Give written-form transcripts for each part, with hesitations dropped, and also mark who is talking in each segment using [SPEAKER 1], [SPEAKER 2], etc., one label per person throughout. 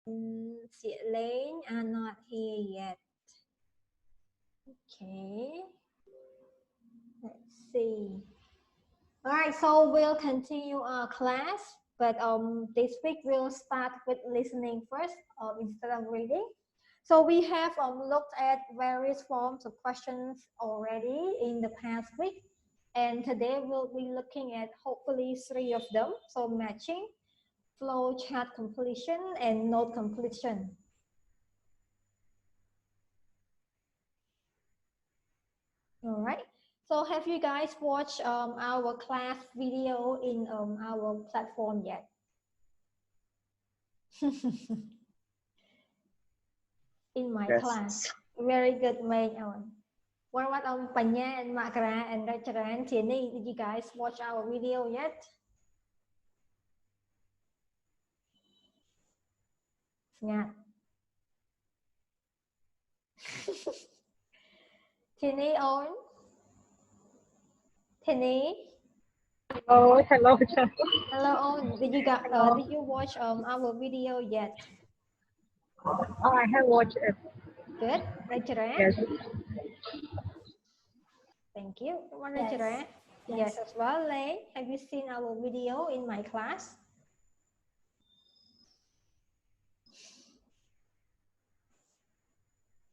[SPEAKER 1] Chị Lane are not here yet. Okay, let's see. All right, so we'll continue our class, but this week we'll start with listening first instead of reading. So we have looked at various forms of questions already in the past week, and today we'll be looking at hopefully 3 of them. So matching, flow chart completion, and note completion. All right. So have you guys watched our class video in our platform yet? In my class. Very good, mate. What about Panya and Makara and Rachara and Tierney? Did you guys watch our video yet? Yeah. Tierney on? Tierney?
[SPEAKER 2] Oh, hello.
[SPEAKER 1] Hello on. Did you watch our video yet?
[SPEAKER 2] Oh, I have watched it.
[SPEAKER 1] Good. Rachara?
[SPEAKER 2] Yes.
[SPEAKER 1] Thank you. Rachara? Yes, as well. Lei, have you seen our video in my class?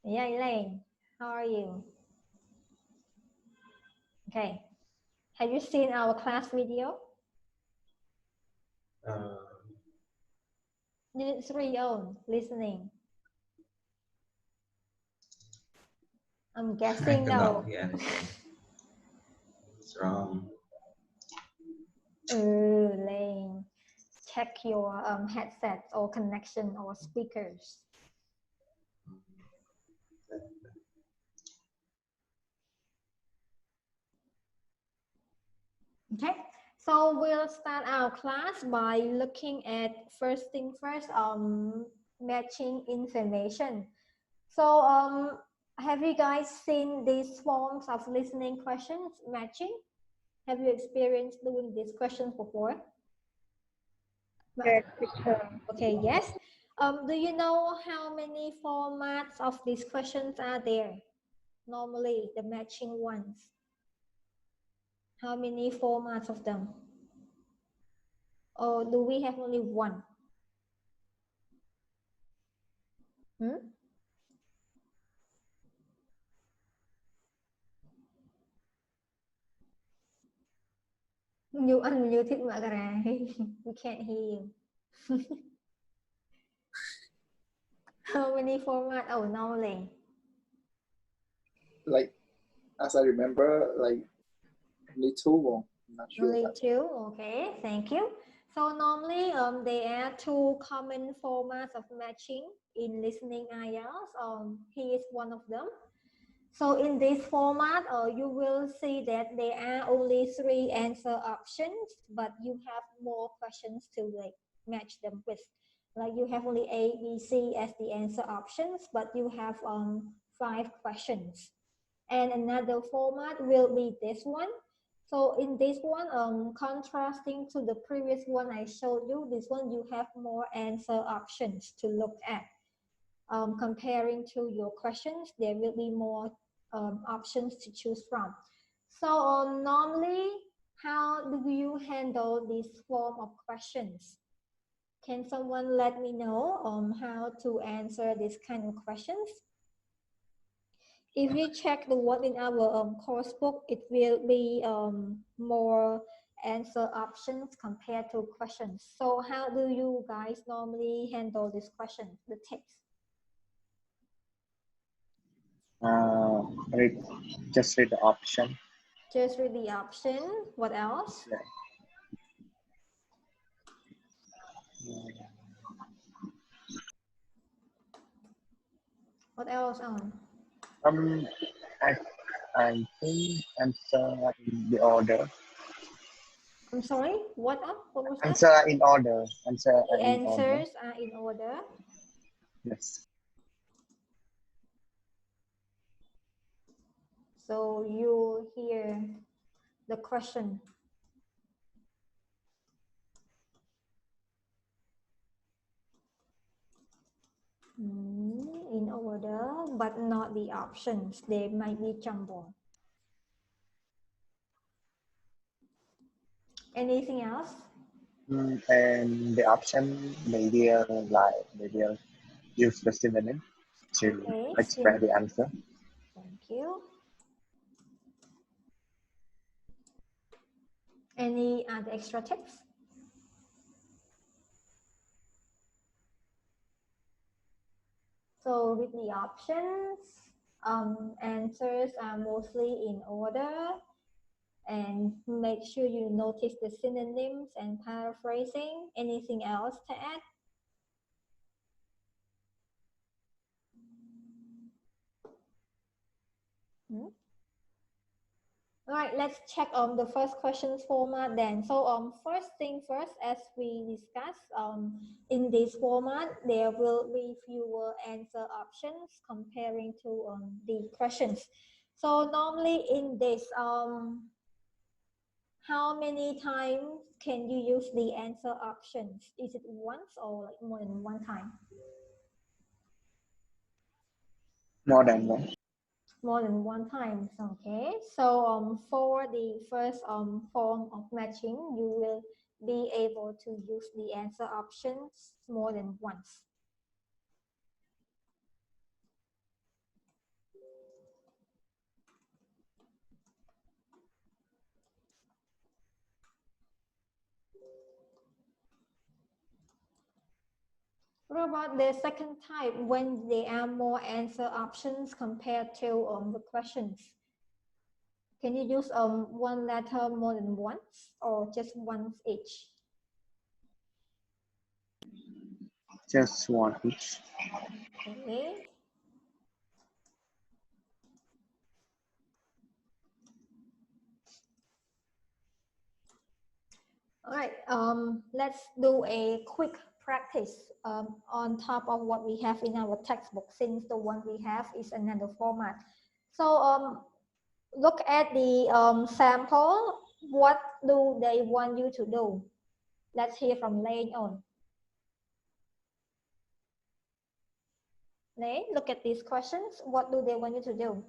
[SPEAKER 1] Yeah, Elaine, how are you? Okay. Have you seen our class video? Unit 3 on listening. I'm guessing no.
[SPEAKER 3] What's wrong?
[SPEAKER 1] Lane. Check your headset or connection or speakers. Okay, so we'll start our class by looking at first thing first, matching information. So have you guys seen these forms of listening questions, matching? Have you experienced doing these questions before?
[SPEAKER 2] Yes.
[SPEAKER 1] Okay, yes. Do you know how many formats of these questions are there? Normally, the matching ones. How many formats of them? Or do we have only one? Nhiều ăn nhiều thích mạ gà. We can't hear you. How many formats? Oh, normally.
[SPEAKER 4] Like, as I remember, like only two. I'm not sure.
[SPEAKER 1] Only two. Okay, thank you. So normally, there are two common formats of matching in listening IELTS. Here is one of them. So in this format, you will see that there are only 3 answer options, but you have more questions to like match them with. Like you have only A, B, C as the answer options, but you have 5 questions. And another format will be this one. So in this one, contrasting to the previous one I showed you, this one you have more answer options to look at. Comparing to your questions, there will be more options to choose from. So normally, how do you handle this form of questions? Can someone let me know how to answer this kind of questions? If you check the word in our course book, it will be more answer options compared to questions. So how do you guys normally handle this question, the text?
[SPEAKER 5] Just read the option.
[SPEAKER 1] Just read the option. What else? What else on?
[SPEAKER 5] I think answer in the order.
[SPEAKER 1] I'm sorry, what up? What was that?
[SPEAKER 5] Answer in order.
[SPEAKER 1] The answers are in order.
[SPEAKER 5] Yes.
[SPEAKER 1] So you hear the question. In order, but not the options. They might be jumbled. Anything else?
[SPEAKER 5] And the option, maybe use the synonym to
[SPEAKER 1] Okay,
[SPEAKER 5] express the answer.
[SPEAKER 1] thank you. Any other extra tips? So with the options, answers are mostly in order, and make sure you notice the synonyms and paraphrasing. Anything else to add? All right, let's check on the first questions format then. So first thing first, as we discussed, in this format, there will be fewer answer options comparing to the questions. So normally in this, how many times can you use the answer options? Is it once or like more than one time?
[SPEAKER 5] More than one.
[SPEAKER 1] More than one time. Okay, so for the first form of matching, you will be able to use the answer options more than once. What about the second type, when there are more answer options compared to the questions? Can you use one letter more than once or just once each?
[SPEAKER 5] Just one each.
[SPEAKER 1] Okay. All right, let's do a quick practice on top of what we have in our textbook, since the one we have is another format. So look at the sample. What do they want you to do? Let's hear from Lane on. Lane, look at these questions. What do they want you to do?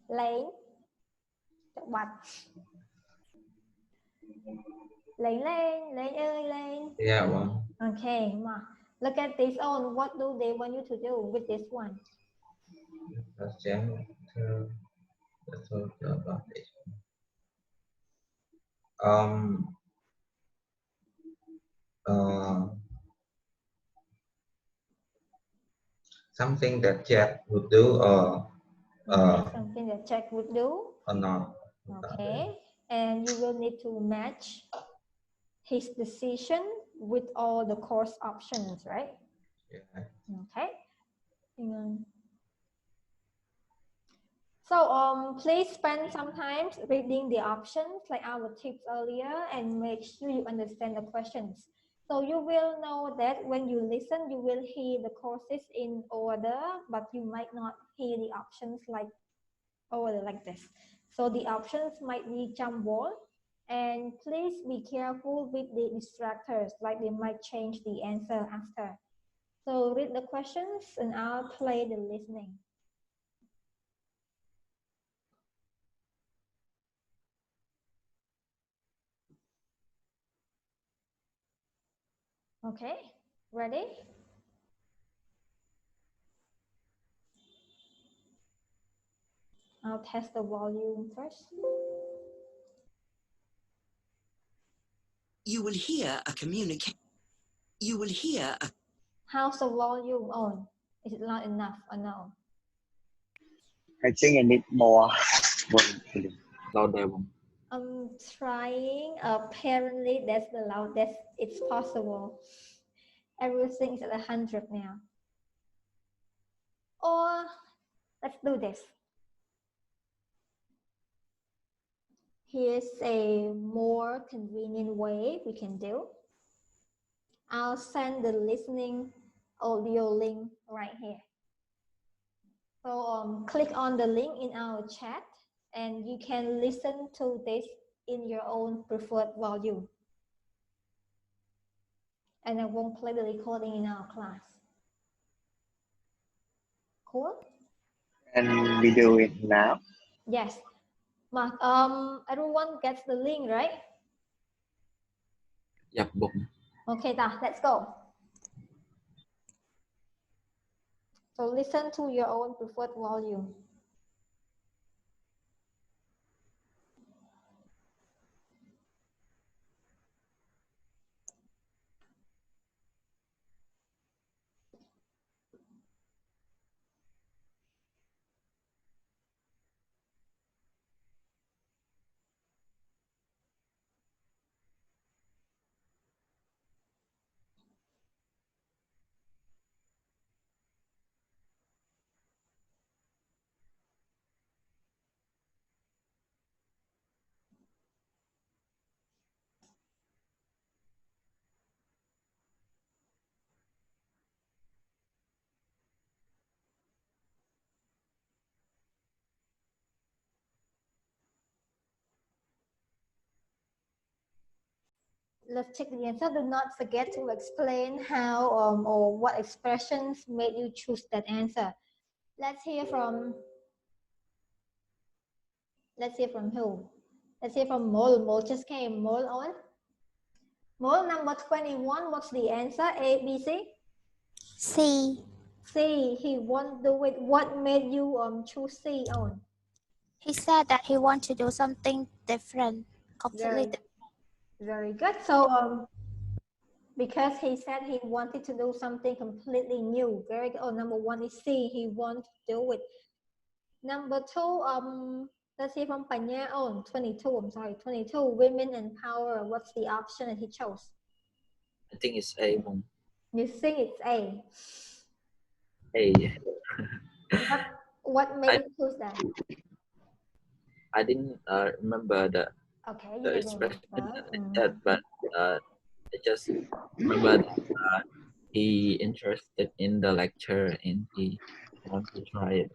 [SPEAKER 1] Lane, what? Lane ơi, Lane.
[SPEAKER 3] Yeah, well.
[SPEAKER 1] Okay, look at this on. What do they want you to do with this one?
[SPEAKER 3] Something that Jack would do, or
[SPEAKER 1] something that Jack would do,
[SPEAKER 3] or not.
[SPEAKER 1] Okay, and you will need to match his decision with all the course options, right?
[SPEAKER 3] Yeah.
[SPEAKER 1] Okay. So please spend some time reading the options like our tips earlier, and make sure you understand the questions. So you will know that when you listen, you will hear the courses in order, but you might not hear the options like order like this. So the options might be jumbled, and please be careful with the distractors, like they might change the answer after. So read the questions and I'll play the listening. Okay, ready? I'll test the volume first.
[SPEAKER 6] You will hear a communication. You will hear a...
[SPEAKER 1] How's the volume on? Is it loud enough or no?
[SPEAKER 5] I think I need more volume. Louder one.
[SPEAKER 1] I'm trying. Apparently, that's the loudest it's possible. Everything is at 100 now. Or let's do this. Here's a more convenient way we can do. I'll send the listening audio link right here. So click on the link in our chat and you can listen to this in your own preferred volume. and I won't play the recording in our class. Cool?
[SPEAKER 5] And we do it now.
[SPEAKER 1] Yes. Mark, everyone gets the link, right?
[SPEAKER 3] យ៉ាប់បុក
[SPEAKER 1] Okay, let's go. So listen to your own preferred volume. Let's check the answer. Do not forget to explain how or what expressions made you choose that answer. Let's hear from who? Let's hear from Mol. Mol just came. Mol on. Mol number 21. What's the answer? A, B, C?
[SPEAKER 7] C.
[SPEAKER 1] C. He won't do it. What made you choose C on?
[SPEAKER 7] He said that he wants to do something different, completely different.
[SPEAKER 1] Very good. So because he said he wanted to do something completely new. Very good. Oh, number 1 is C. He wants to do it. Number 2, let's see from Panya on 22. I'm sorry, 22. Women and power. What's the option that he chose?
[SPEAKER 3] I think it's A បង
[SPEAKER 1] You think it's A.
[SPEAKER 3] A
[SPEAKER 1] What made you choose that?
[SPEAKER 3] I didn't remember the
[SPEAKER 1] Okay, you
[SPEAKER 3] the
[SPEAKER 1] didn't
[SPEAKER 3] expression
[SPEAKER 1] remember.
[SPEAKER 3] that but I just remember that, he interested in the lecture and he want to try it.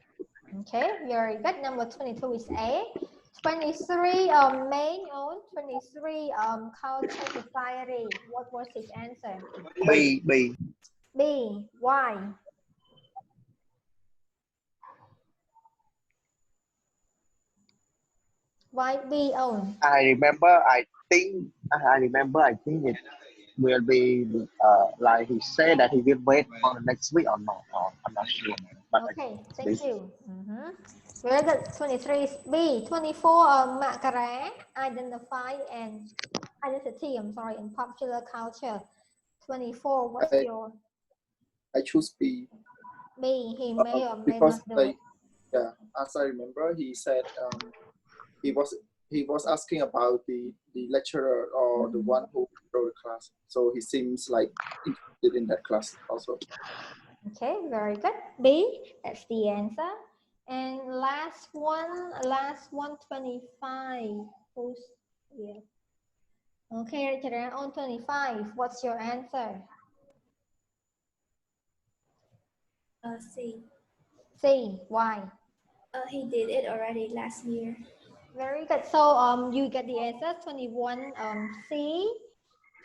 [SPEAKER 1] Okay, very good. Number 22 is A. 23, main on 23, culture society. What was his answer?
[SPEAKER 5] B.
[SPEAKER 1] B. Why? Why B on?
[SPEAKER 5] I remember. I think it will be like he said that he will wait for next week or not. Or I'm not sure. But
[SPEAKER 1] Okay, thank you. Very good. 23 is B. 24, Makara, identify and identity. I'm sorry, in popular culture. 24. What's your?
[SPEAKER 4] I choose B.
[SPEAKER 1] B. He may or may
[SPEAKER 4] Because
[SPEAKER 1] not do
[SPEAKER 4] like
[SPEAKER 1] it.
[SPEAKER 4] yeah, as I remember, he said he was asking about the lecturer or the one who wrote the class. So he seems like interested in that class also.
[SPEAKER 1] Okay, very good. B. That's the answer. And last one, 25. Who's here? Okay, Richard, on 25. What's your answer?
[SPEAKER 8] C.
[SPEAKER 1] C. Why?
[SPEAKER 8] He did it already last year.
[SPEAKER 1] Very good. So you get the answer. 21 C,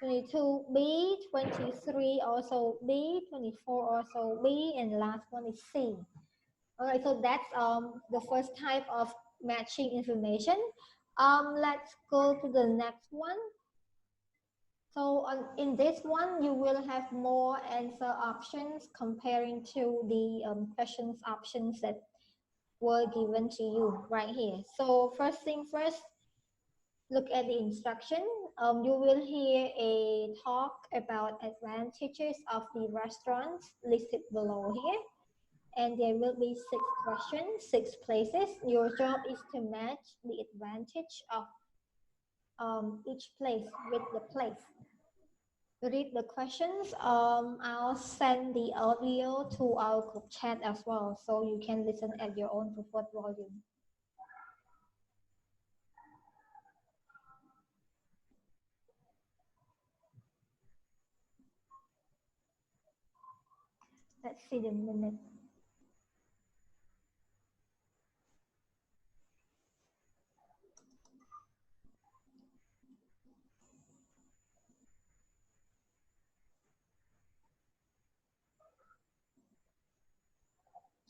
[SPEAKER 1] 22 B, 23 also B, 24 also B, and last one is C. All right, so that's the first type of matching information. Let's go to the next one. So in this one, you will have more answer options comparing to the questions options that were given to you right here. So first thing first, look at the instruction. You will hear a talk about advantages of the restaurants listed below here. And there will be 6 questions, 6 places. Your job is to match the advantage of each place with the place. Read the questions. I'll send the audio to our group chat as well, so you can listen at your own preferred volume. Let's see the minute.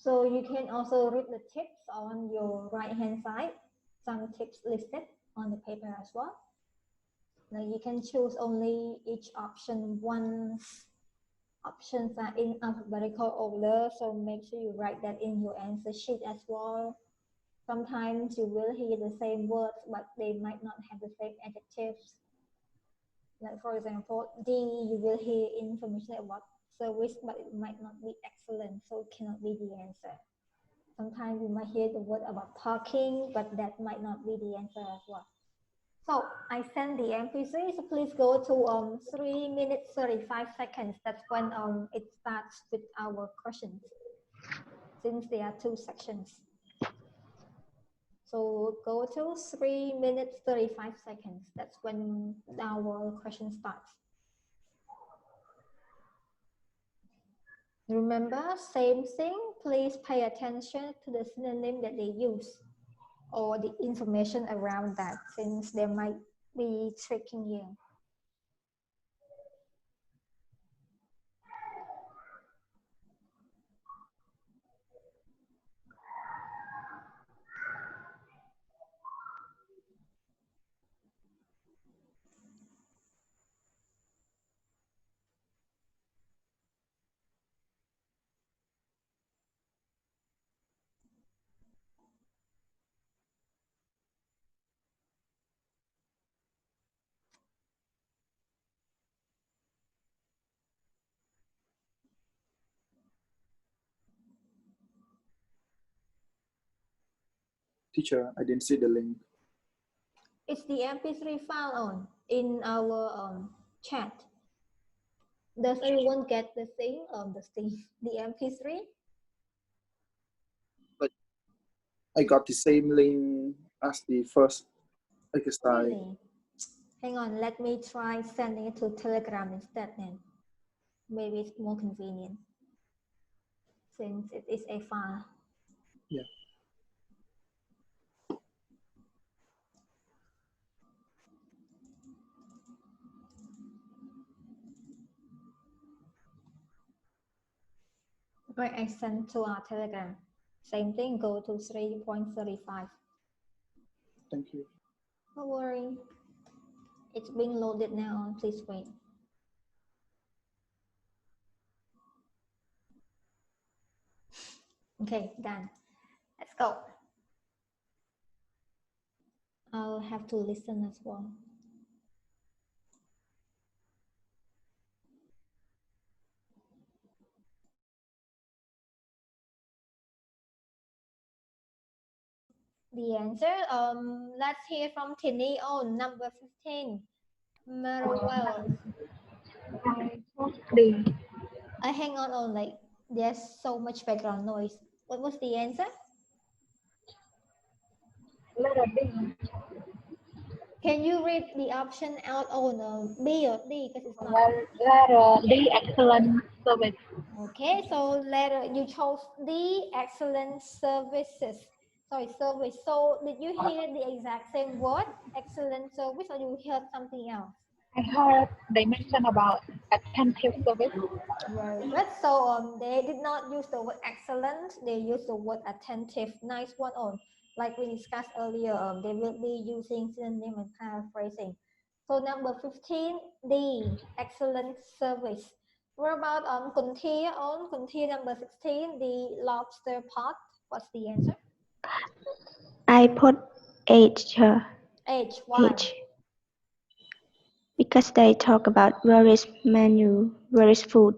[SPEAKER 1] So you can also read the tips on your right hand side. Some tips listed on the paper as well. Now you can choose only each option once. Options are in alphabetical order, so make sure you write that in your answer sheet as well. Sometimes you will hear the same words, but they might not have the same adjectives. Like for example, D, you will hear information about service, but it might not be excellent, so it cannot be the answer. Sometimes you might hear the word about parking, but that might not be the answer as well. So I send the MP3, so please go to 3 minutes 35 seconds. That's when it starts with our questions, since there are 2 sections. So go to 3 minutes 35 seconds. That's when our question starts. Remember, same thing, please pay attention to the synonym that they use or the information around that, since they might be tricking you.
[SPEAKER 4] Teacher, I didn't see the link.
[SPEAKER 1] It's the MP3 file on in our chat. Does everyone get the thing? The MP3?
[SPEAKER 4] But I got the same link as the first exercise.
[SPEAKER 1] Really? Hang on, let me try sending it to Telegram instead then. Maybe it's more convenient since it is a file.
[SPEAKER 4] Yeah.
[SPEAKER 1] Right, I sent to our Telegram. Same thing, go to 3.35.
[SPEAKER 4] Thank you.
[SPEAKER 1] Don't worry. It's being loaded now. Please wait. Okay, done. Let's go. I'll have to listen as well. The answer, let's hear from Tini on number 15. Marowell.
[SPEAKER 2] I chose D.
[SPEAKER 1] Hang on, like there's so much background noise. What was the answer?
[SPEAKER 2] Letter D.
[SPEAKER 1] Can you read the option out on B or D? Because it's not.
[SPEAKER 2] Letter D, excellent service.
[SPEAKER 1] Okay, so letter you chose D, excellent services. Sorry, service. So did you hear the exact same word, excellent service, or you heard something else?
[SPEAKER 2] I heard they mentioned about attentive service.
[SPEAKER 1] Very good. So they did not use the word excellent. They used the word attentive. Nice one on. Like we discussed earlier, they will be using synonym and paraphrasing. So number 15, D, excellent service. What about Kuntia number 16, the lobster pot? What's the answer?
[SPEAKER 9] I put H.
[SPEAKER 1] H. Why?
[SPEAKER 9] H. Because they talk about where is menu, where is food.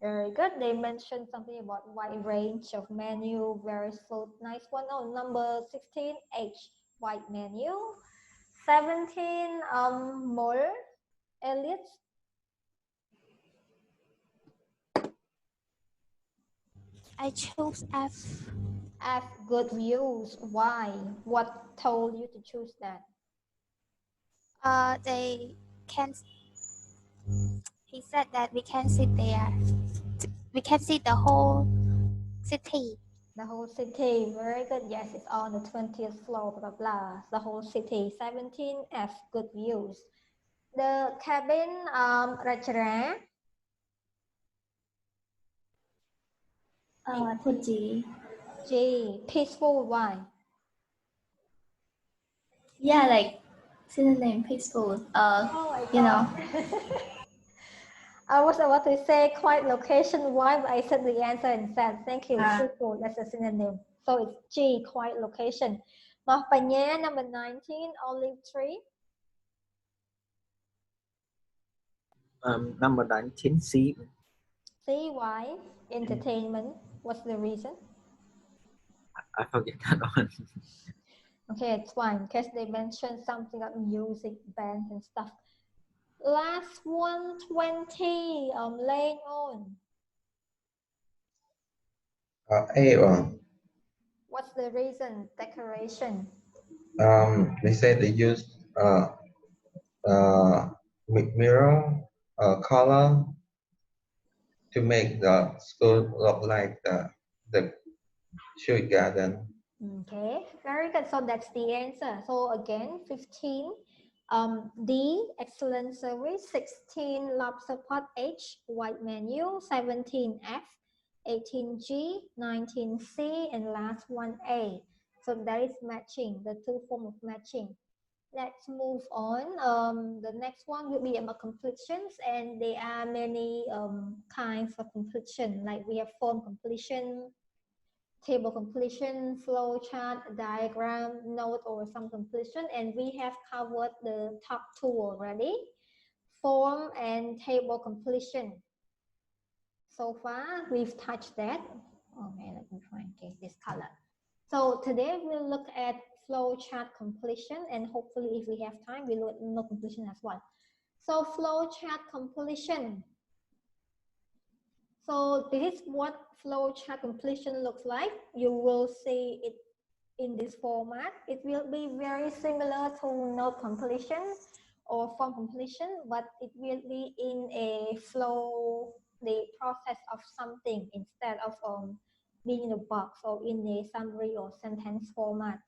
[SPEAKER 1] Very good. They mentioned something about wide range of menu, various food. Nice one. Oh, number 16, H, wide menu. 17, more. Elliot.
[SPEAKER 7] I chose F.
[SPEAKER 1] F, good views. Why? What told you to choose that?
[SPEAKER 7] They can. He said that we can sit there. We can see the whole city.
[SPEAKER 1] The whole city. Very good. Yes, it's on the 20th floor, blah, blah, blah. The whole city. 17, F, good views. The cabin, Rajara.
[SPEAKER 8] Put G.
[SPEAKER 1] G. Peaceful. Why?
[SPEAKER 8] Yeah, like synonym peaceful. You know.
[SPEAKER 1] I was about to say quiet location. Why? But I said the answer instead. Thank you.
[SPEAKER 8] Ah.
[SPEAKER 1] Peaceful. That's a synonym. So it's G. Quiet location. Mahpanya, number 19. Olive tree.
[SPEAKER 3] Number 19, C.
[SPEAKER 1] C. Why? Entertainment. What's the reason?
[SPEAKER 3] I forget that one.
[SPEAKER 1] Okay, it's fine because they mentioned something about music, bands, and stuff. Last 120. Laying on.
[SPEAKER 10] A one.
[SPEAKER 1] What's the reason? Decoration.
[SPEAKER 10] They say they use mirror color to make the school look like the street garden.
[SPEAKER 1] Okay, very good. So that's the answer. So again, 15. D, excellent service. 16, lobster pot. H, white menu. 17, F. 18, G. 19, C. And last one, A. So that is matching, the two form of matching. Let's move on. The next one will be about completions, and there are many kinds of completion. Like we have form completion, table completion, flow chart, diagram, note, or some completion, and we have covered the top two already, form and table completion. So far, we've touched that. Okay, let me try and get this color. So today we'll look at flow chart completion, and hopefully if we have time, we'll look completion as well. So flow chart completion. So this is what flow chart completion looks like. You will see it in this format. It will be very similar to note completion or form completion, but it will be in a flow, the process of something instead of being in a box or in a summary or sentence format.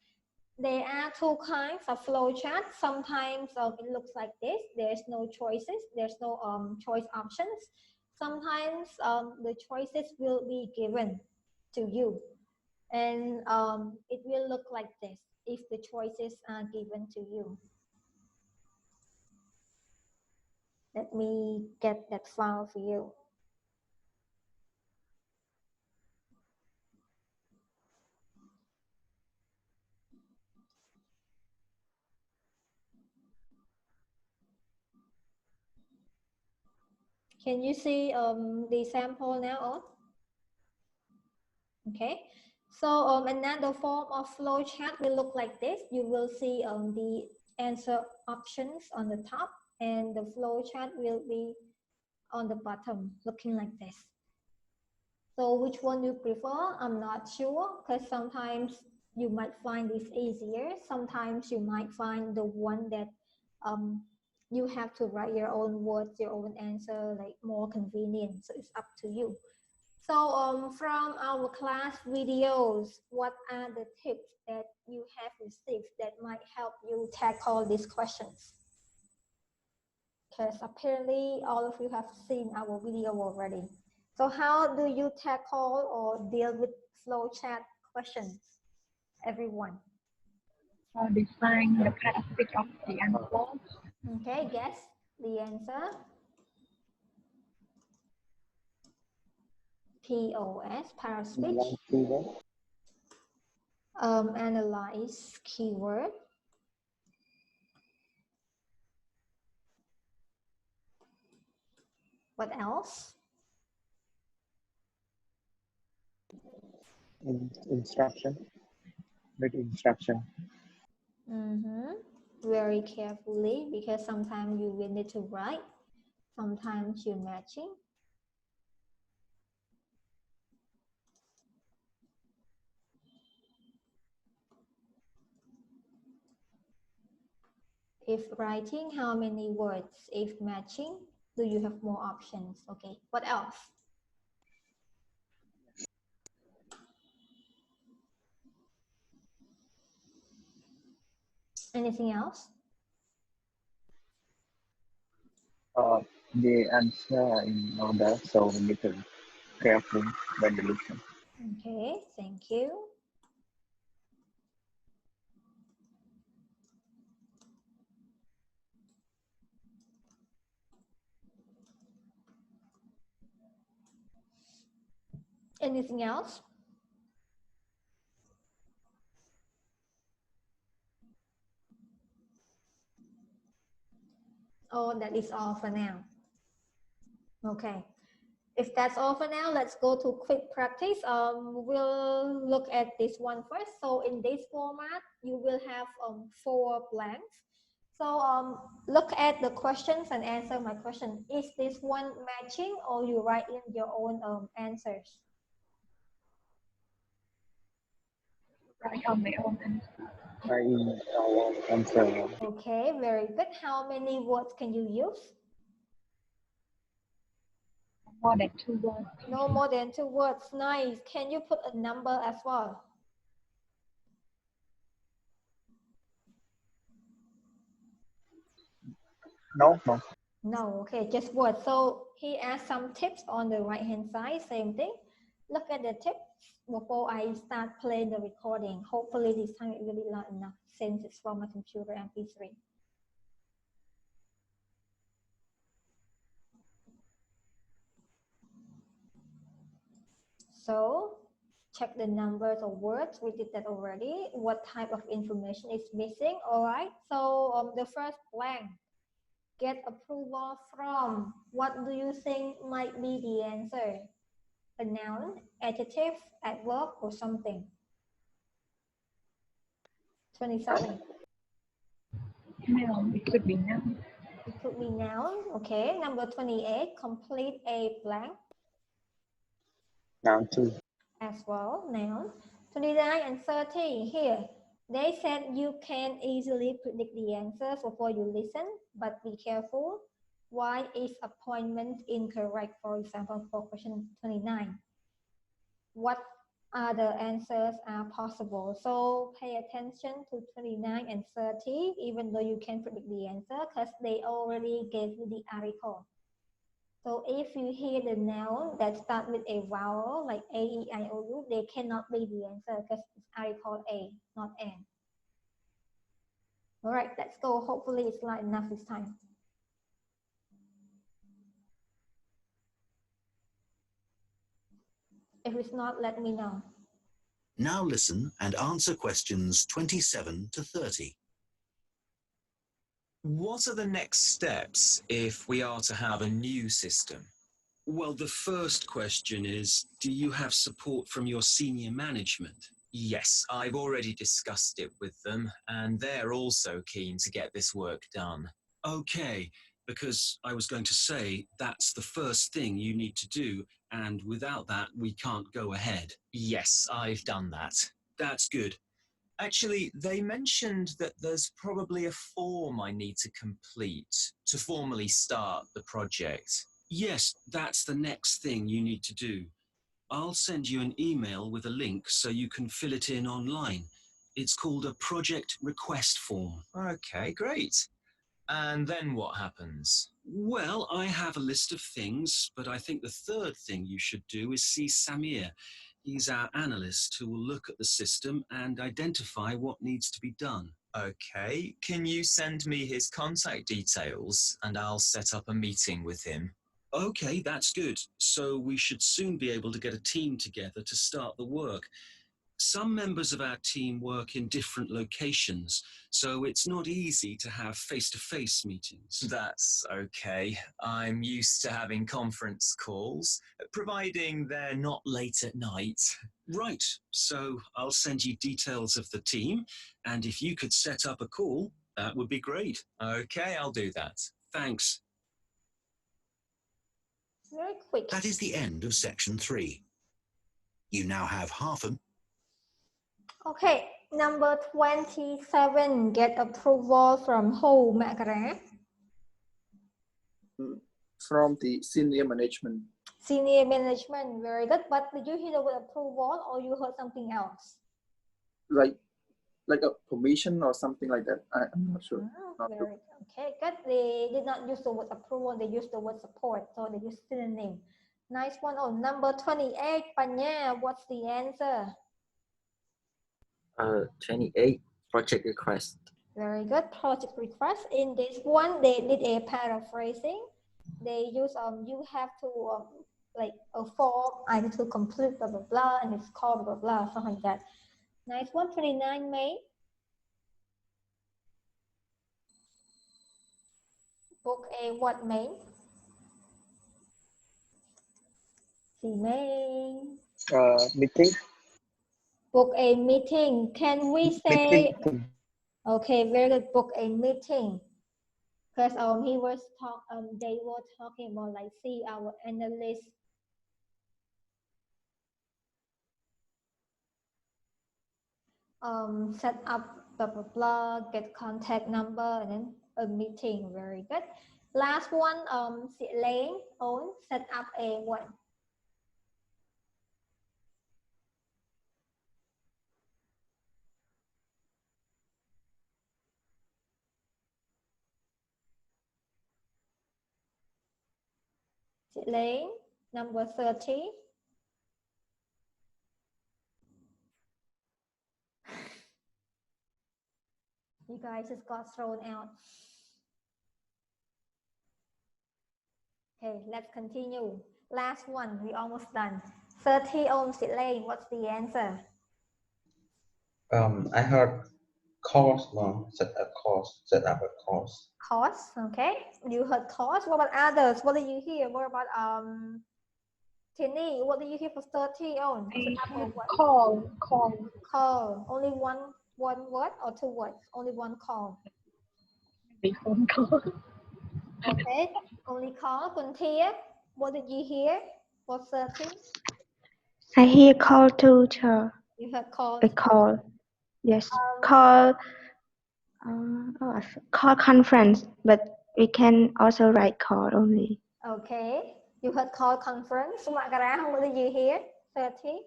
[SPEAKER 1] There are two kinds of flow chart. Sometimes it looks like this. There's no choices. There's no choice options. Sometimes the choices will be given to you, and it will look like this if the choices are given to you. Let me get that file for you. Can you see the sample now? Okay, so another form of flow chart will look like this. You will see the answer options on the top, and the flow chart will be on the bottom, looking like this. So which one you prefer? I'm not sure, because sometimes you might find this easier. Sometimes you might find the one that you have to write your own words, your own answer, like more convenient. So it's up to you. So from our class videos, what are the tips that you have received that might help you tackle these questions? Because apparently all of you have seen our video already. So how do you tackle or deal with flowchart questions, everyone?
[SPEAKER 2] Define the characteristic of the answer.
[SPEAKER 1] Okay, guess the answer. POS, para speech. Analyze keyword. What else?
[SPEAKER 5] Instruction. Read instruction.
[SPEAKER 1] Very carefully, because sometimes you will need to write, sometimes you're matching. If writing, how many words? If matching, do you have more options? Okay, what else? Anything else?
[SPEAKER 5] The answer in order, so we need to carefully when we listen.
[SPEAKER 1] Okay, thank you. Anything else? Oh, that is all for now. Okay. If that's all for now, let's go to quick practice. We'll look at this one first. So in this format, you will have 4 blanks. So look at the questions and answer my question. Is this one matching, or you write in your own answers?
[SPEAKER 2] Write on my own answer.
[SPEAKER 5] Write in our answer.
[SPEAKER 1] Okay, very good. How many words can you use?
[SPEAKER 2] More than 2 words.
[SPEAKER 1] No more than 2 words. Nice. Can you put a number as well?
[SPEAKER 5] No.
[SPEAKER 1] No, okay, just words. So he asked some tips on the right hand side, same thing. Look at the tips before I start playing the recording. Hopefully this time it will be loud enough since it's from my computer MP3. So check the numbers of words. We did that already. What type of information is missing? All right. So the first blank. Get approval from. What do you think might be the answer? A noun, adjective, adverb, or something? 20 seconds.
[SPEAKER 2] Noun. It could be noun.
[SPEAKER 1] It could be noun. Okay. Number 28. Complete a blank.
[SPEAKER 5] Noun 2.
[SPEAKER 1] As well. Noun. 29 and 30. Here. They said you can easily predict the answers before you listen, but be careful. Why is appointment incorrect? For example, for question 29. What other answers are possible? So pay attention to 29 and 30, even though you can predict the answer, because they already gave you the article. So if you hear the noun that start with a vowel like A, E, I, O, U, they cannot be the answer because it's article A, not N. All right, let's go. Hopefully it's light enough this time. If it's not, let me know.
[SPEAKER 11] Now listen and answer questions 27 to 30.
[SPEAKER 12] What are the next steps if we are to have a new system? Well, the first question is, do you have support from your senior management? Yes, I've already discussed it with them, and they're also keen to get this work done. Okay, because I was going to say that's the first thing you need to do, and without that, we can't go ahead. Yes, I've done that. That's good. Actually, they mentioned that there's probably a form I need to complete to formally start the project. Yes, that's the next thing you need to do. I'll send you an email with a link so you can fill it in online. It's called a project request form. Okay, great. And then what happens? Well, I have a list of things, but I think the third thing you should do is see Samir. He's our analyst who will look at the system and identify what needs to be done. Okay, can you send me his contact details and I'll set up a meeting with him? Okay, that's good. So we should soon be able to get a team together to start the work. Some members of our team work in different locations, so it's not easy to have face-to-face meetings. That's okay. I'm used to having conference calls, providing they're not late at night. Right, so I'll send you details of the team, and if you could set up a call, that would be great. Okay, I'll do that. Thanks.
[SPEAKER 1] Very quick.
[SPEAKER 11] That is the end of section 3. You now have half a...
[SPEAKER 1] Okay, number 27. Get approval from who, Mẹ Kara?
[SPEAKER 4] From the senior management.
[SPEAKER 1] Senior management, very good. But did you hear the word approval or you heard something else?
[SPEAKER 4] Like a permission or something like that. I'm not sure.
[SPEAKER 1] Okay, good. They did not use the word approval, they used the word support, so they used synonym. Nice one. Oh, number 28, Panya, what's the answer?
[SPEAKER 3] 28 project request.
[SPEAKER 1] Very good. Project request. In this one, they did a paraphrasing. They use you have to like a form either to complete blah blah blah, and it's called blah blah, something like that. Nice one. 29, May. Book A, what, May? See, May.
[SPEAKER 5] Meeting.
[SPEAKER 1] Book a meeting. Can we say?
[SPEAKER 5] Meeting.
[SPEAKER 1] Okay, very good. Book a meeting. Because he was they were talking about like see our analyst. Set up blah blah blah, get contact number, and then a meeting. Very good. Last one, Lane own set up a what? Lane, number 30. You guys just got thrown out. Okay, let's continue. Last one, we almost done. 30 Lane, what's the answer?
[SPEAKER 10] I heard course, no, set up a course.
[SPEAKER 1] Course, okay. You heard course. What about others? What did you hear? What about Tini? What did you hear for 30 on?
[SPEAKER 2] Call.
[SPEAKER 1] Call. Only one word or two words? Only one call.
[SPEAKER 2] Maybe phone call.
[SPEAKER 1] Okay. Only call. Kuntia, what did you hear for 30?
[SPEAKER 9] I hear call to her.
[SPEAKER 1] You heard call.
[SPEAKER 9] A call. Yes. Call. Call conference, but we can also write call only.
[SPEAKER 1] Okay. You heard call conference. What did you hear? 30.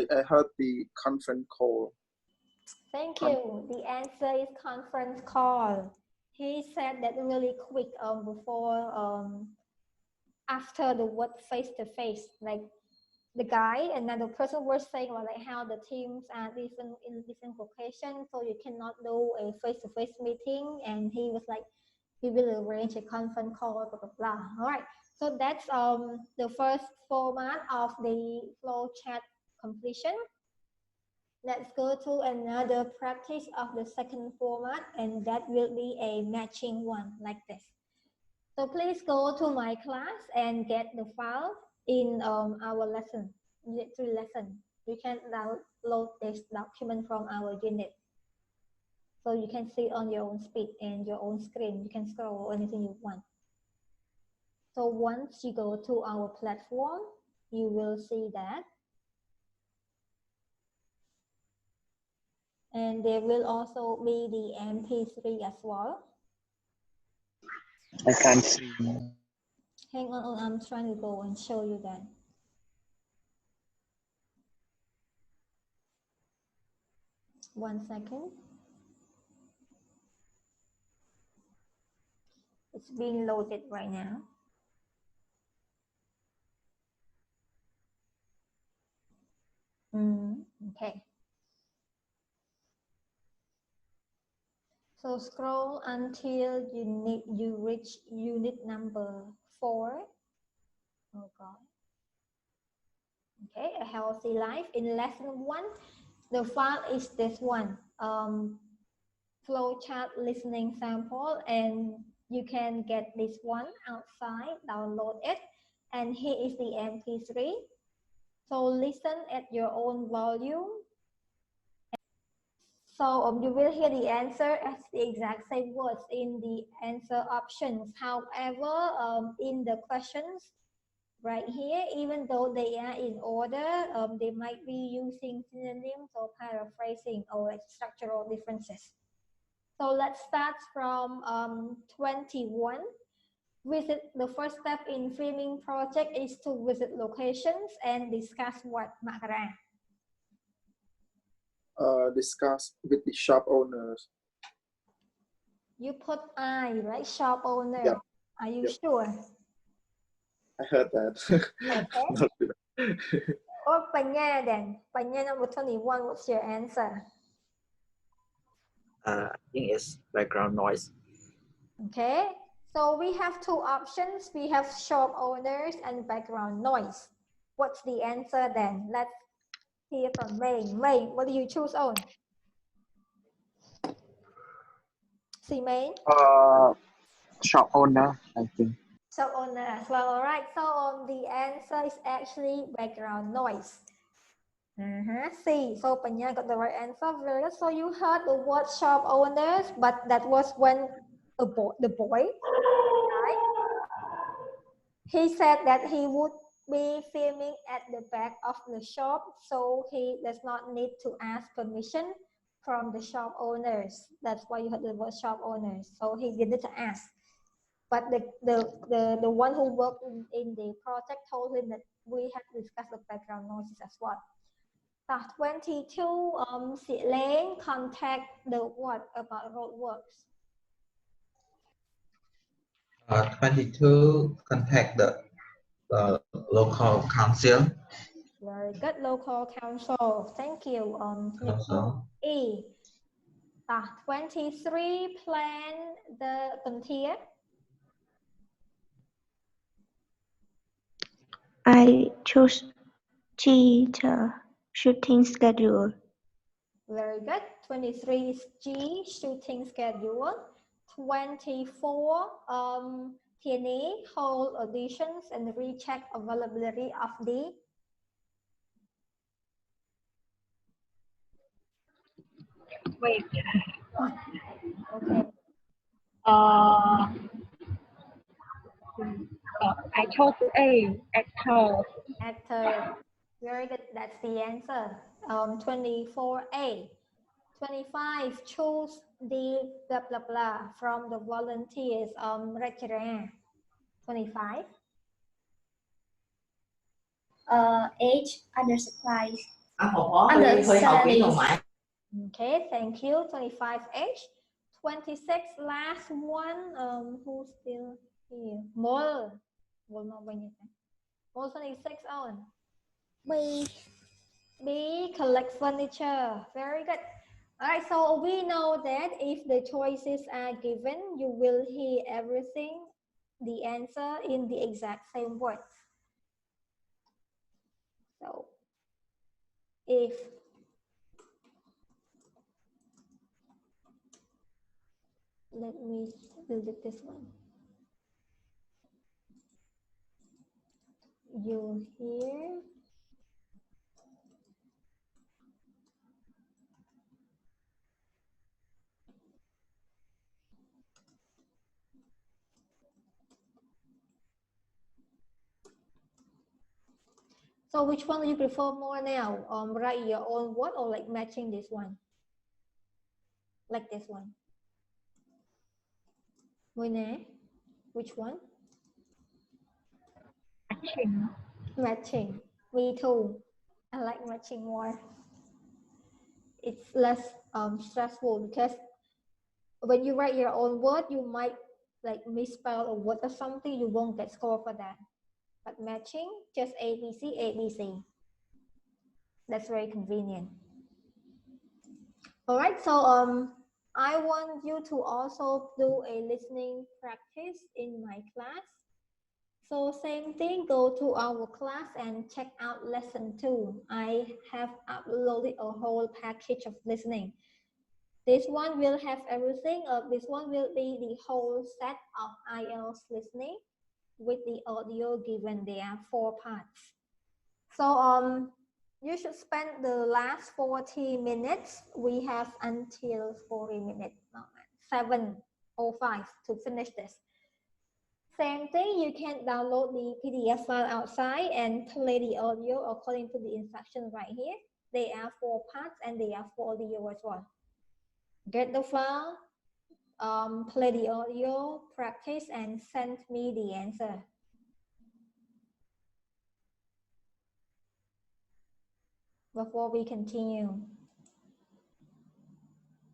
[SPEAKER 4] I heard the conference call.
[SPEAKER 1] Thank you. The answer is conference call. He said that really quick before after the word face to face, like the guy and then the person was saying about like how the teams are different in different locations, so you cannot do a face to face meeting, and he was like he will arrange a conference call, blah blah blah. All right, so that's the first format of the flow chat completion. Let's go to another practice of the second format, and that will be a matching one like this. So please go to my class and get the file in our lesson, unit 3 lesson. You can download this document from our unit. So you can see it on your own speed and your own screen. You can scroll anything you want. So once you go to our platform, you will see that. And there will also be the MP3 as well.
[SPEAKER 5] I can't see.
[SPEAKER 1] Hang on, I'm trying to go and show you that. One second. It's being loaded right now. Okay. So scroll until you reach unit number 4. Oh God. Okay, a healthy life. In lesson 1, the file is this one. Flowchart listening sample, and you can get this one outside, download it, and here is the MP3. So listen at your own volume. So you will hear the answer as the exact same words in the answer options. However, in the questions right here, even though they are in order, they might be using synonyms or paraphrasing or like structural differences. So let's start from 21. Visit the first step in filming project is to visit locations and discuss what, Makara?
[SPEAKER 4] Discuss with the shop owners.
[SPEAKER 1] You put I, right? Shop owner.
[SPEAKER 4] Yep.
[SPEAKER 1] Are you sure?
[SPEAKER 4] I heard that.
[SPEAKER 1] Okay.
[SPEAKER 4] Not good.
[SPEAKER 1] Or Panya then. Panya number 21, what's your answer?
[SPEAKER 3] I think it's background noise.
[SPEAKER 1] Okay. So we have two options. We have shop owners and background noise. What's the answer then? Let's hear from May. May, what do you choose on? See May?
[SPEAKER 5] Shop owner, I think.
[SPEAKER 1] Shop owner as well. All right. So the answer is actually background noise. See, so Panya got the right answer. Very good. So you heard the word shop owners, but that was when the boy, right? He said that he would be filming at the back of the shop, so he does not need to ask permission from the shop owners. That's why you heard the word shop owners. So he didn't ask. But the one who worked in the project told him that we have to discuss the background noises as well. 22, Sĩ Leng contact the what about roadworks?
[SPEAKER 10] 22 contact the local council.
[SPEAKER 1] Very good, local council. Thank you. 22 E. 23, plan the frontier.
[SPEAKER 9] I chose G, the shooting schedule.
[SPEAKER 1] Very good. 23 is G, shooting schedule. 24, Tierney, hold auditions and recheck availability of the.
[SPEAKER 2] Wait.
[SPEAKER 1] Okay.
[SPEAKER 2] I chose A, actor.
[SPEAKER 1] Actor. Very good. That's the answer. 24A. 25. Choose the blah blah blah from the volunteers. Restaurant. 25.
[SPEAKER 8] Age, under supplies, under salaries.
[SPEAKER 1] Okay, thank you. 25H. 26. Last one. Who's still here? Mol. Mol not when you say. Mol 26 on.
[SPEAKER 7] B.
[SPEAKER 1] B. Collect furniture. Very good. Alright, so we know that if the choices are given, you will hear everything, the answer in the exact same words. So, if let me delete this one. You hear so which one do you prefer more now? Write your own word or like matching this one? Like this one. Which one?
[SPEAKER 2] Matching.
[SPEAKER 1] Matching. Me too. I like matching more. It's less stressful because when you write your own word, you might like misspell a word or something. You won't get score for that. But matching, just ABC, ABC. That's very convenient. All right, so I want you to also do a listening practice in my class. So same thing, go to our class and check out lesson 2. I have uploaded a whole package of listening. This one will have everything. This one will be the whole set of IELTS listening with the audio given. There are 4 parts. So you should spend the last 40 minutes. We have until 40 minutes, 7:05 to finish this. Same thing, you can download the PDF file outside and play the audio according to the instructions right here. There are 4 parts and there are 4 audio as well. Get the file, play the audio, practice, and send me the answer. Before we continue.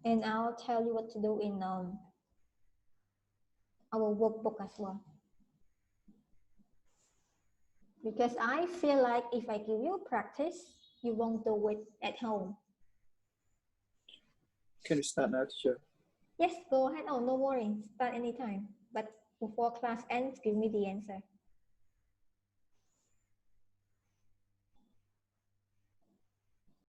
[SPEAKER 1] And I'll tell you what to do in our workbook as well. Because I feel like if I give you practice, you won't do it at home.
[SPEAKER 4] Can you start now, teacher?
[SPEAKER 1] Yes, go ahead. Oh, no worries. Start anytime. But before class ends, give me the answer.